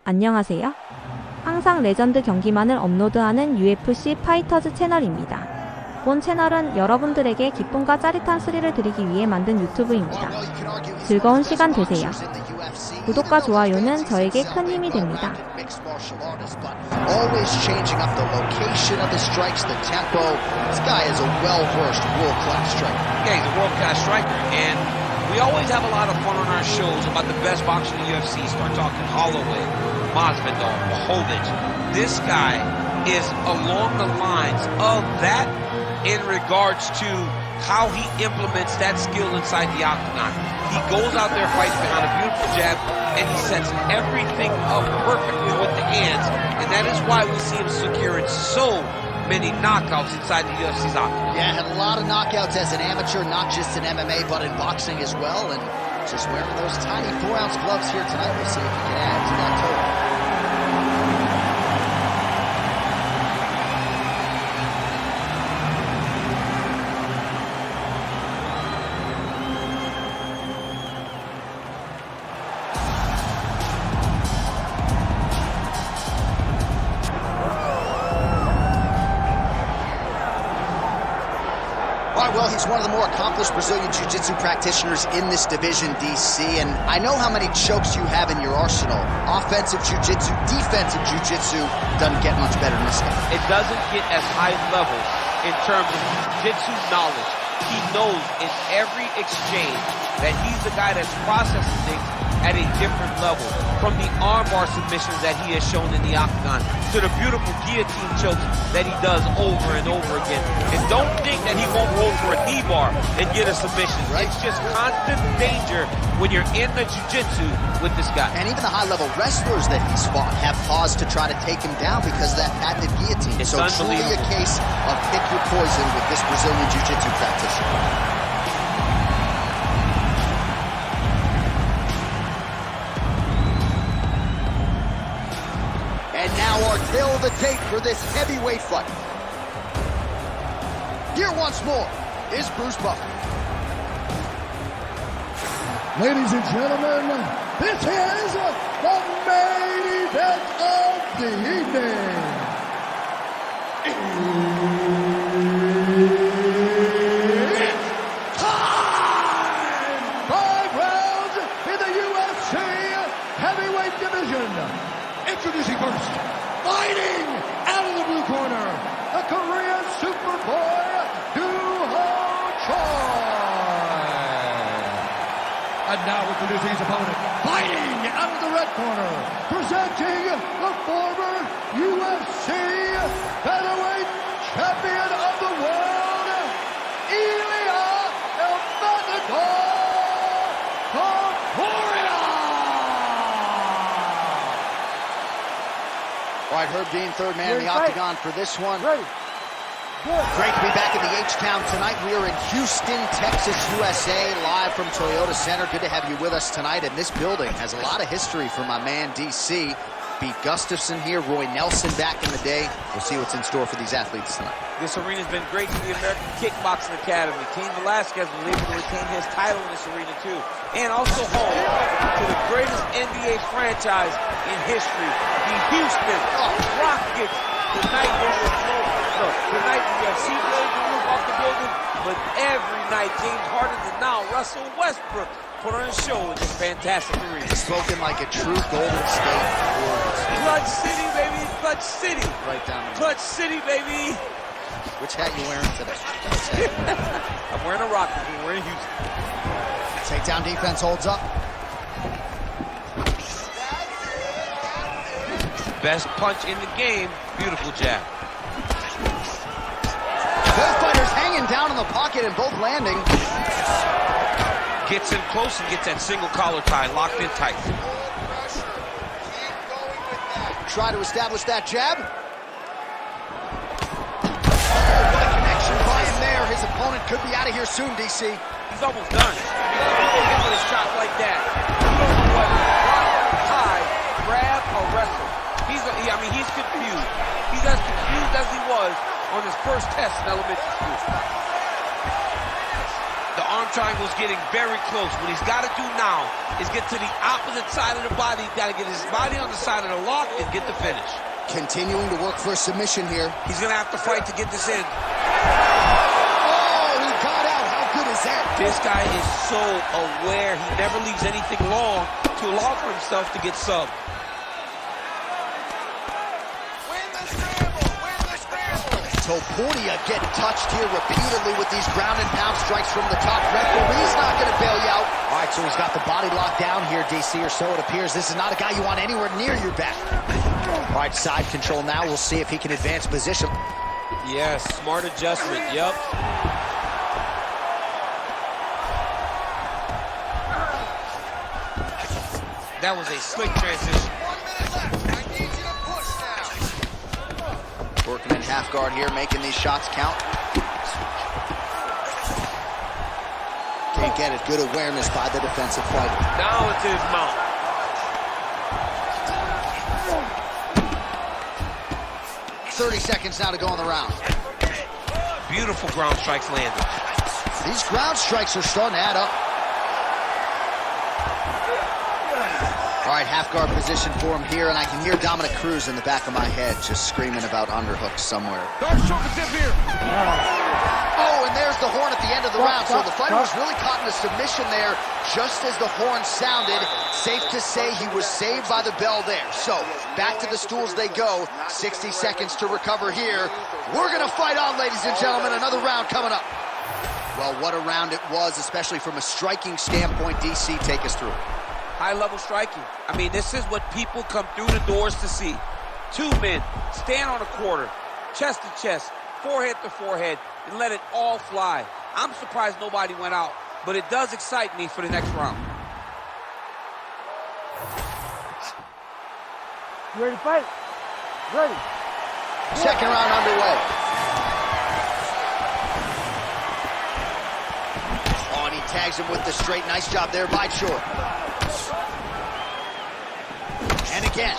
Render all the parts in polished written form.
안녕하세요. 항상 레전드 경기만을 업로드하는 UFC 파이터즈 채널입니다. 본 채널은 여러분들에게 기쁨과 짜릿한 스릴을 드리기 위해 만든 유튜브입니다. 즐거운 시간 되세요. 구독과 좋아요는 저에게 큰 힘이 됩니다. Always changing up the location of his strikes, the tempo. This guy is a well-versed, world-class striker. Yeah, he's a world-class striker, and we always have a lot of fun on our shows about the best boxing in the UFC. Start talking Holloway, Masvidal, Hovic. This guy is along the lines of that in regards to how he implements that skill inside the octagon. He goes out there, fights behind a beautiful jab, and he sets everything up perfectly with the hands, and that is why we see him securing so many knockouts inside the UFC's octagon. Yeah, had a lot of knockouts as an amateur, not just in MMA, but in boxing as well, and just wearing those tiny 4-ounce gloves here tonight. We'll see if he can add to that total. Well, he's one of the more accomplished Brazilian Jiu-Jitsu practitioners in this division, DC, and I know how many chokes you have in your arsenal. Offensive Jiu-Jitsu, defensive Jiu-Jitsu doesn't get much better than this guy. It doesn't get as high level in terms of Jiu-Jitsu knowledge. He knows in every exchange that he's the guy that's processing things at a different level. From the armbar submissions that he has shown in the octagon to the beautiful guillotine chokes that he does over and over again. And don't think that he won't roll for a knee bar and get a submission. Right. It's just constant danger when you're in the jiu-jitsu with this guy. And even the high-level wrestlers that he's fought have paused to try to take him down because of that patented guillotine. It's so truly a case of pick your poison with this Brazilian Jiu-Jitsu practitioner. And now our tale of the tape for this heavyweight fight. Here once more is Bruce Buffer. Ladies and gentlemen, this is the main event of the evening. It's time! 5 rounds in the UFC heavyweight division. Introducing first, fighting out of the blue corner, the Korean Superboy, Choi. And now introducing his opponent, fighting out of the red corner, presenting the former UFC featherweight champion of the world, Ilya Topuria. All right, Herb Dean, third man in the octagon for this one. Great to be back in the H-Town tonight. We are in Houston, Texas, USA, live from Toyota Center. Good to have you with us tonight. And this building has a lot of history for my man, DC. Beat Gustafson here, Roy Nelson back in the day. We'll see what's in store for these athletes tonight. This arena's been great to the American Kickboxing Academy. Cain Velasquez was able to retain his title in this arena too. And also home to the greatest NBA franchise in history, the Houston Rockets. Tonight the UFC blows the roof off the building, but every night James Harden and now Russell Westbrook put on a show in this fantastic arena. Spoken like a true Golden State Warriors. Clutch City, baby, Clutch City. Right down the Clutch City, baby. Which hat you wearing today? I'm wearing a Rocket. We're in Houston. Takedown defense holds up. Best punch in the game. Beautiful jab. Both fighters hanging down in the pocket and both landing. Gets in close and gets that single collar tie locked in tight. Try to establish that jab. What a connection by him there. His opponent could be out of here soon, DC. He's almost done. With a shot like that. You don't know what tie, grab, or wrestle. He's confused. He's as confused as he was on his first test in elementary school. The arm triangle is getting very close. What he's got to do now is get to the opposite side of the body. He's got to get his body on the side of the lock and get the finish. Continuing to work for a submission here. He's going to have to fight to get this in. Oh, he got out. How good is that? This guy is so aware. He never leaves anything long to allow for himself to get subbed. Topuria getting touched here repeatedly with these ground and pound strikes from the top. Referee's not going to bail you out. All right, so he's got the body locked down here, DC, or so it appears. This is not a guy you want anywhere near your back. All right, side control now. We'll see if he can advance position. Yes, smart adjustment. Yep. That was a slick transition. Working in half guard here, making these shots count. Can't get it. Good awareness by the defensive fighter. Now it's his mouth. .30 seconds now to go in the round. Beautiful ground strikes landed. These ground strikes are starting to add up. All right, half guard position for him here, and I can hear Dominic Cruz in the back of my head just screaming about underhooks somewhere. Oh, and there's the horn at the end of the round. So the fighter was really caught in a submission there just as the horn sounded. Safe to say he was saved by the bell there. So back to the stools they go. 60 seconds to recover here. We're going to fight on, ladies and gentlemen. Another round coming up. Well, what a round it was, especially from a striking standpoint. DC, take us through. High-level striking. I mean, this is what people come through the doors to see. Two men stand on a quarter, chest to chest, forehead to forehead, and let it all fly. I'm surprised nobody went out, but it does excite me for the next round. You ready to fight? Ready. Second round underway. Oh, and he tags him with the straight. Nice job there by Choi. And again.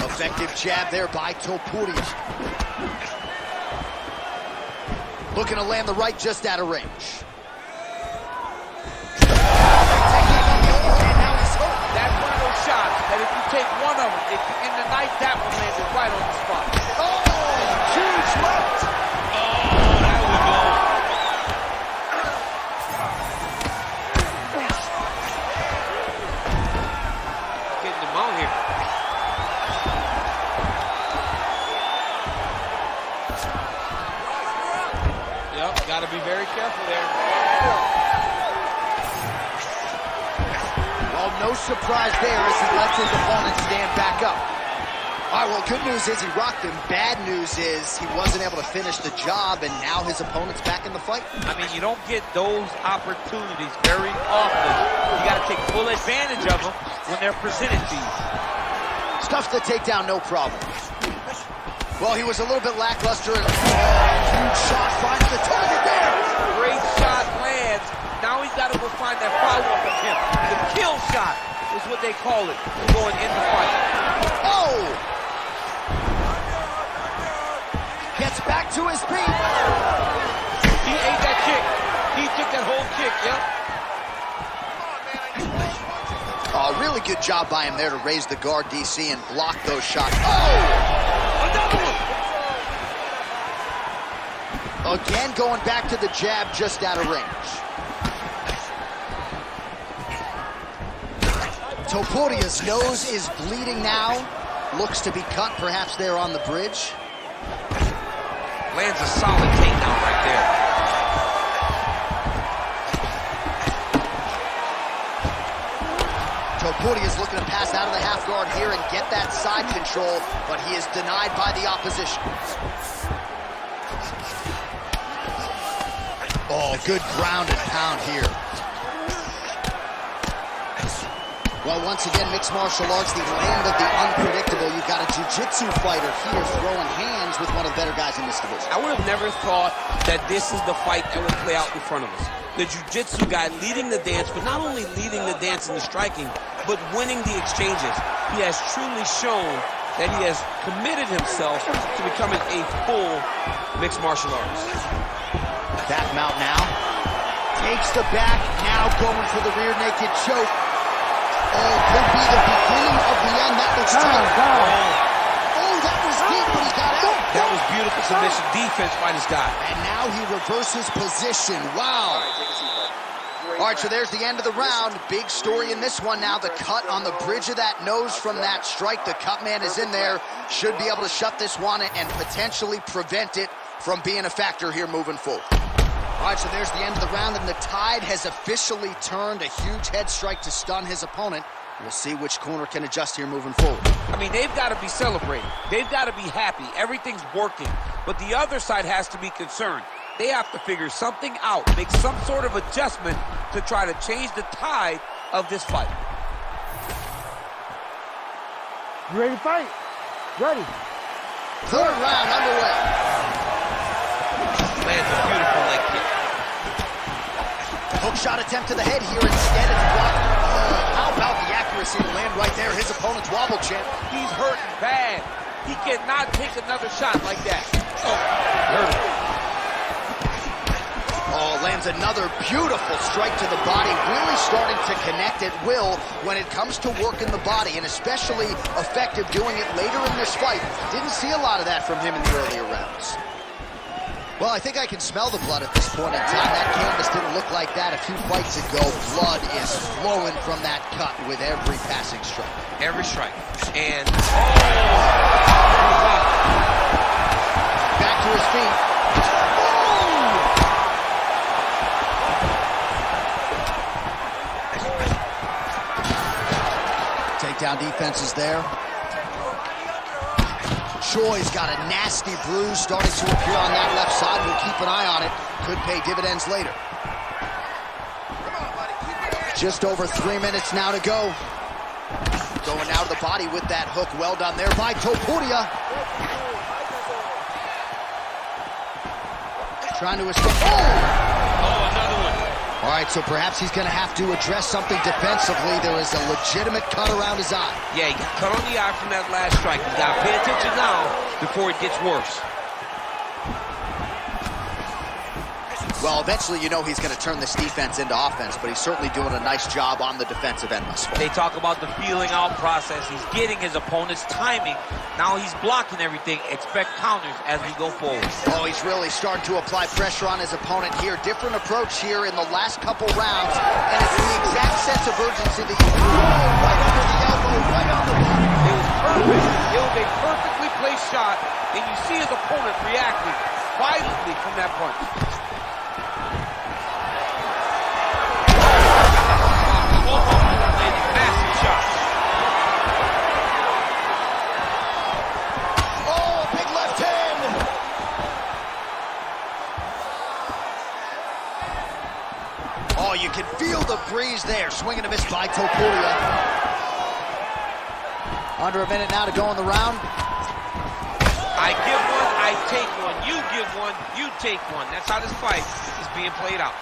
Effective jab there by Topuria. Looking to land the right just out of range. That's one of those shots that if you take one of them, in the night, that one landed right on the spot. Oh, huge left. Oh, there we go. Getting them out here. Yep, got to be very careful there. Well, no surprise there as he lets his opponent stand back up. All right, well, good news is he rocked him. Bad news is he wasn't able to finish the job, and now his opponent's back in the fight. I mean, you don't get those opportunities very often. You got to take full advantage of them when they're presented to you. Stuffs the takedown, no problem. Well, he was a little bit lackluster, and huge shot finds the target there. Great shot lands. Now he's got to go find that follow-up attempt. The kill shot is what they call it going in the fight. Oh! Gets back to his feet. He ate that kick. He took that whole kick, yep. Oh, really good job by him there to raise the guard, DC, and block those shots. Oh! Another one! Again, going back to the jab just out of range. Topuria's nose is bleeding now. Looks to be cut, perhaps there on the bridge. Lands a solid takedown right there. Topuria's looking to pass out of the half guard here and get that side control, but he is denied by the opposition. Oh, good ground and pound here. Well, once again, mixed martial arts, the land of the unpredictable. You've got a jiu-jitsu fighter here throwing hands with one of the better guys in this division. I would have never thought that this is the fight that would play out in front of us. The jiu-jitsu guy leading the dance, but not only leading the dance in the striking, but winning the exchanges. He has truly shown that he has committed himself to becoming a full mixed martial artist. Back mount now. Takes the back, now going for the rear naked choke. Oh, could be the beginning of the end. That looks tight. Oh, that was deep, but he got out. That was beautiful submission defense by this guy. And now he reverses position. Wow. All right, so there's the end of the round. Big story in this one now. The cut on the bridge of that nose from that strike. The cut man is in there. Should be able to shut this one and potentially prevent it from being a factor here moving forward. All right, so there's the end of the round, and the tide has officially turned. A huge head strike to stun his opponent. We'll see which corner can adjust here moving forward. I mean, they've got to be celebrating. They've got to be happy. Everything's working. But the other side has to be concerned. They have to figure something out, make some sort of adjustment to try to change the tide of this fight. You ready to fight? Ready. Third round underway. Lands a beautiful leg kick. Hook shot attempt to the head here. Instead, it's blocked. How about the accuracy to land right there? His opponent's wobble champ. He's hurting bad. He cannot take another shot like that. Oh, hurt. Oh, lands another beautiful strike to the body. Really starting to connect at will when it comes to working the body, and especially effective doing it later in this fight. Didn't see a lot of that from him in the earlier rounds. Well, I think I can smell the blood at this point in time. That canvas didn't look like that a few fights ago. Blood is flowing from that cut with every passing strike. Every strike. And, back to his feet. Takedown defense is there. Choi's got a nasty bruise starting to appear on that left side. We'll keep an eye on it. Could pay dividends later. Just over 3 minutes now to go. Going out of the body with that hook. Well done there by Topuria. Trying to escape. oh, another one. All right, so perhaps he's going to have to address something defensively. There is a legitimate cut around his eye. Yeah, he got cut on the eye from that last strike. He's got to pay attention now before it gets worse. Well, eventually you know he's going to turn this defense into offense, but he's certainly doing a nice job on the defensive end thus far. They talk about the feeling out process. He's getting his opponent's timing. Now he's blocking everything. Expect counters as we go forward. Oh, he's really starting to apply pressure on his opponent here. Different approach here in the last couple rounds, and it's the exact sense of urgency that you right under the elbow, right on the body. It was perfect. It was a perfectly placed shot, and you see his opponent reacting violently from that punch. Massive shot. Oh, big left hand. Oh, you can feel the breeze there. Swing and a miss by Topuria. Under a minute now to go in the round. I give one, I take one. You give one, you take one. That's how this fight is being played out.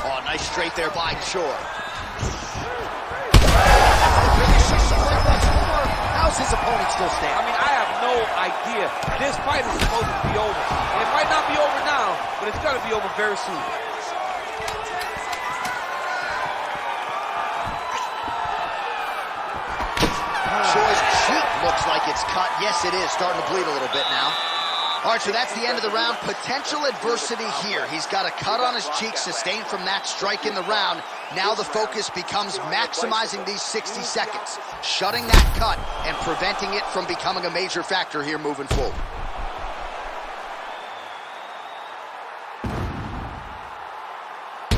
Oh, nice straight there by Choi. How's his opponent still standing? I mean, I have no idea. This fight is supposed to be over. And it might not be over now, but it's going to be over very soon. Choi's cheek looks like it's cut. Yes, it is. Starting to bleed a little bit now. All right, so that's the end of the round. Potential adversity here. He's got a cut on his cheek sustained from that strike in the round. Now the focus becomes maximizing these 60 seconds, shutting that cut and preventing it from becoming a major factor here moving forward.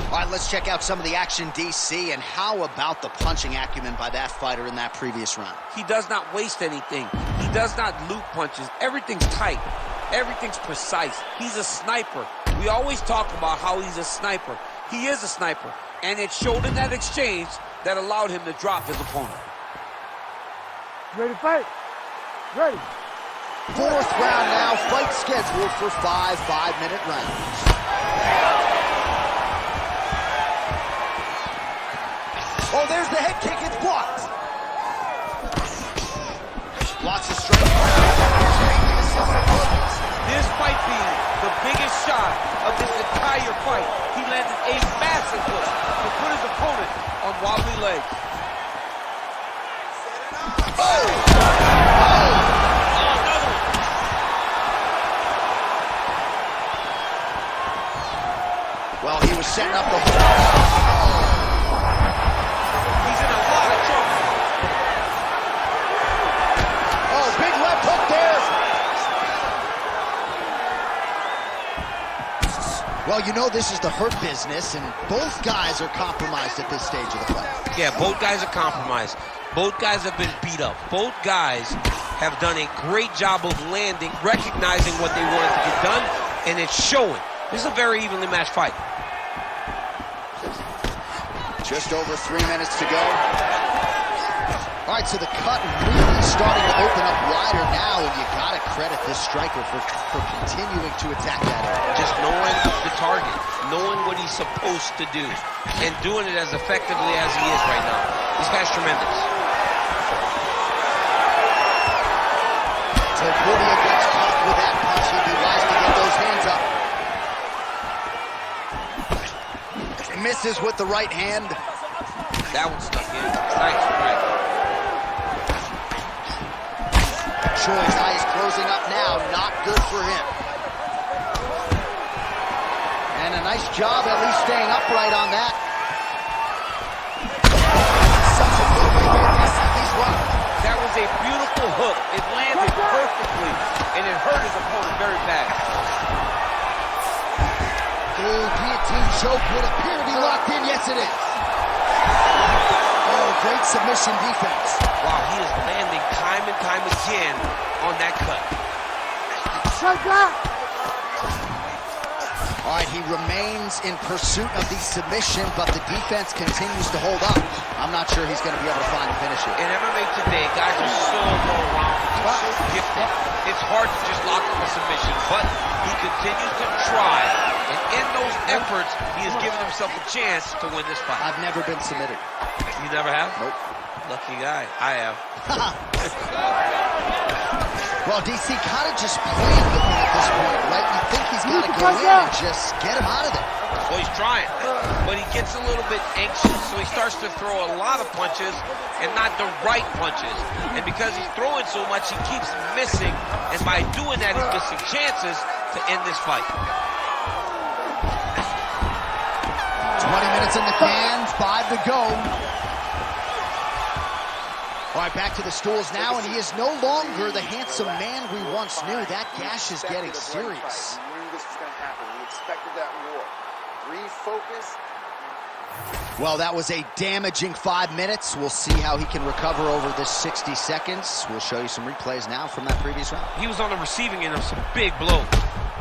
All right, let's check out some of the action, DC, and how about the punching acumen by that fighter in that previous round? He does not waste anything. He does not loop punches. Everything's tight. Everything's precise. He's a sniper. We always talk about how he's a sniper. He is a sniper. And it showed in that exchange that allowed him to drop his opponent. Ready to fight? Ready. Fourth round now. Fight scheduled for 5 5-minute rounds. Oh, there's the head kick. It's blocked. shot of this entire fight. He landed a massive hook to put his opponent on wobbly legs. Well, he was setting up the hook. He's in a lot of trouble. Oh, big left hook there. Well, you know this is the hurt business, and both guys are compromised at this stage of the fight. Yeah, both guys are compromised. Both guys have been beat up. Both guys have done a great job of landing, recognizing what they wanted to get done, and it's showing. This is a very evenly matched fight. Just over 3 minutes to go. All right, so the cut really starting to open up wider now, and you gotta credit this striker for continuing to attack that area. Just knowing the target, knowing what he's supposed to do, and doing it as effectively as he is right now. This guy's tremendous. Topuria gets caught with that punch. He'd be wise to get those hands up. Misses with the right hand. That one stuck in. Nice, right. Choi's eye is closing up now. Not good for him. And a nice job at least staying upright on that. He's run. That was a beautiful hook. It landed perfectly, and it hurt his opponent very bad. Guillotine choke would appear to be locked in. Yes, it is. Oh, great submission defense. Wow, he is landing time and time again on that cut. All right, he remains in pursuit of the submission, but the defense continues to hold up. I'm not sure he's going to be able to find a finish here. In MMA today, guys are so all-around, so gifted. It's hard to just lock up a submission, but he continues to try. And in those efforts, he has given himself a chance to win this fight. I've never been submitted. You never have? Nope. Lucky guy. I have. Well, DC kind of just playing with him at this point, right? You think he's got to go in and just get him out of there. Well, he's trying, but he gets a little bit anxious, so he starts to throw a lot of punches and not the right punches. And because he's throwing so much, he keeps missing, and by doing that, he's missing chances to end this fight. 20 minutes in the can, 5 to go. All right, back to the stools now, and he is no longer the handsome man we once knew. That gash is getting serious. We knew this was going to happen. We expected that more. Refocus. Well, that was a damaging 5 minutes. We'll see how he can recover over this 60 seconds. We'll show you some replays now from that previous round. He was on the receiving end of some big blows,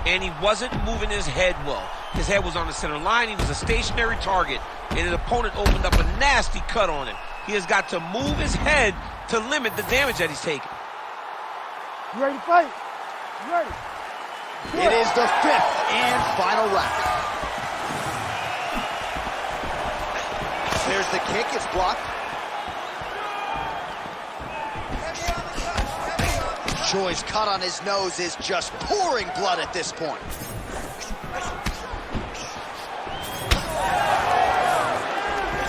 and he wasn't moving his head well. His head was on the center line. He was a stationary target, and his opponent opened up a nasty cut on him. He has got to move his head to limit the damage that he's taking. You ready to fight? You ready? It is the 5th and final round. There's the kick, it's blocked. Choi's cut on his nose is just pouring blood at this point.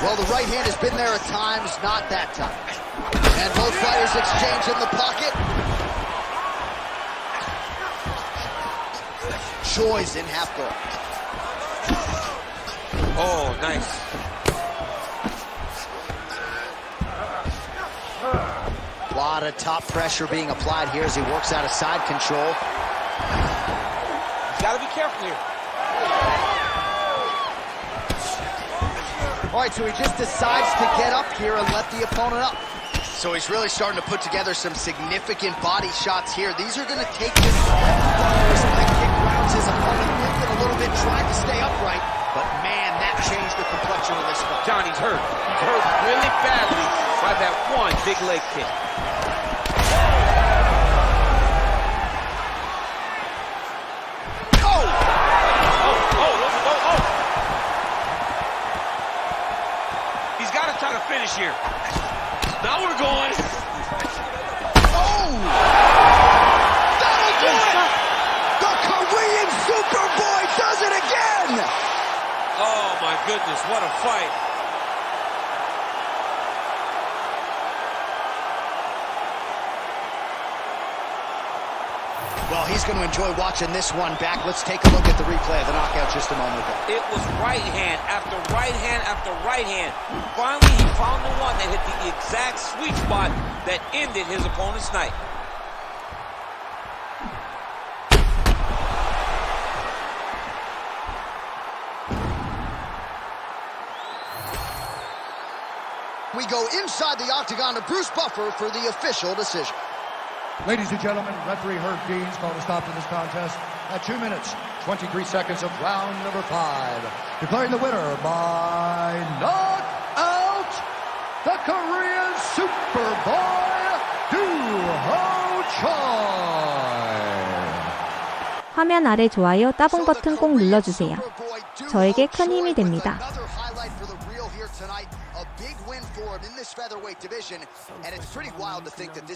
Well, the right hand has been there at times, not that time. And both fighters exchange in the pocket. Choi's in half guard. Oh, nice. A lot of top pressure being applied here as he works out of side control. He's got to be careful here. All right, so he just decides to get up here and let the opponent up. So he's really starting to put together some significant body shots here. These are going to take this leg kick rounds his opponent lifted a little bit, trying to stay upright. But man, that changed the complexion of this fight. Johnny's hurt. He's hurt really badly by that one big leg kick. Finish here. Now we're going. Oh! That'll do it! The Korean Superboy my goodness, what a fight. Well, he's going to enjoy watching this one back. Let's take a look at the replay of the knockout just a moment ago. It was right hand after right hand after right hand. Finally, he found the one that hit the exact sweet spot that ended his opponent's night. We go inside the octagon to Bruce Buffer for the official decision. Ladies and gentlemen, referee Herb Dean's called a stop to this contest at 2 minutes, 23 seconds of round number 5. Declaring the winner by knockout, the Korean Superboy, Duho Choi. 화면 아래 좋아요, 따봉 버튼 꼭 눌러주세요. 저에게 큰 힘이 됩니다. A big win for him in this featherweight division, and it's pretty wild to think that this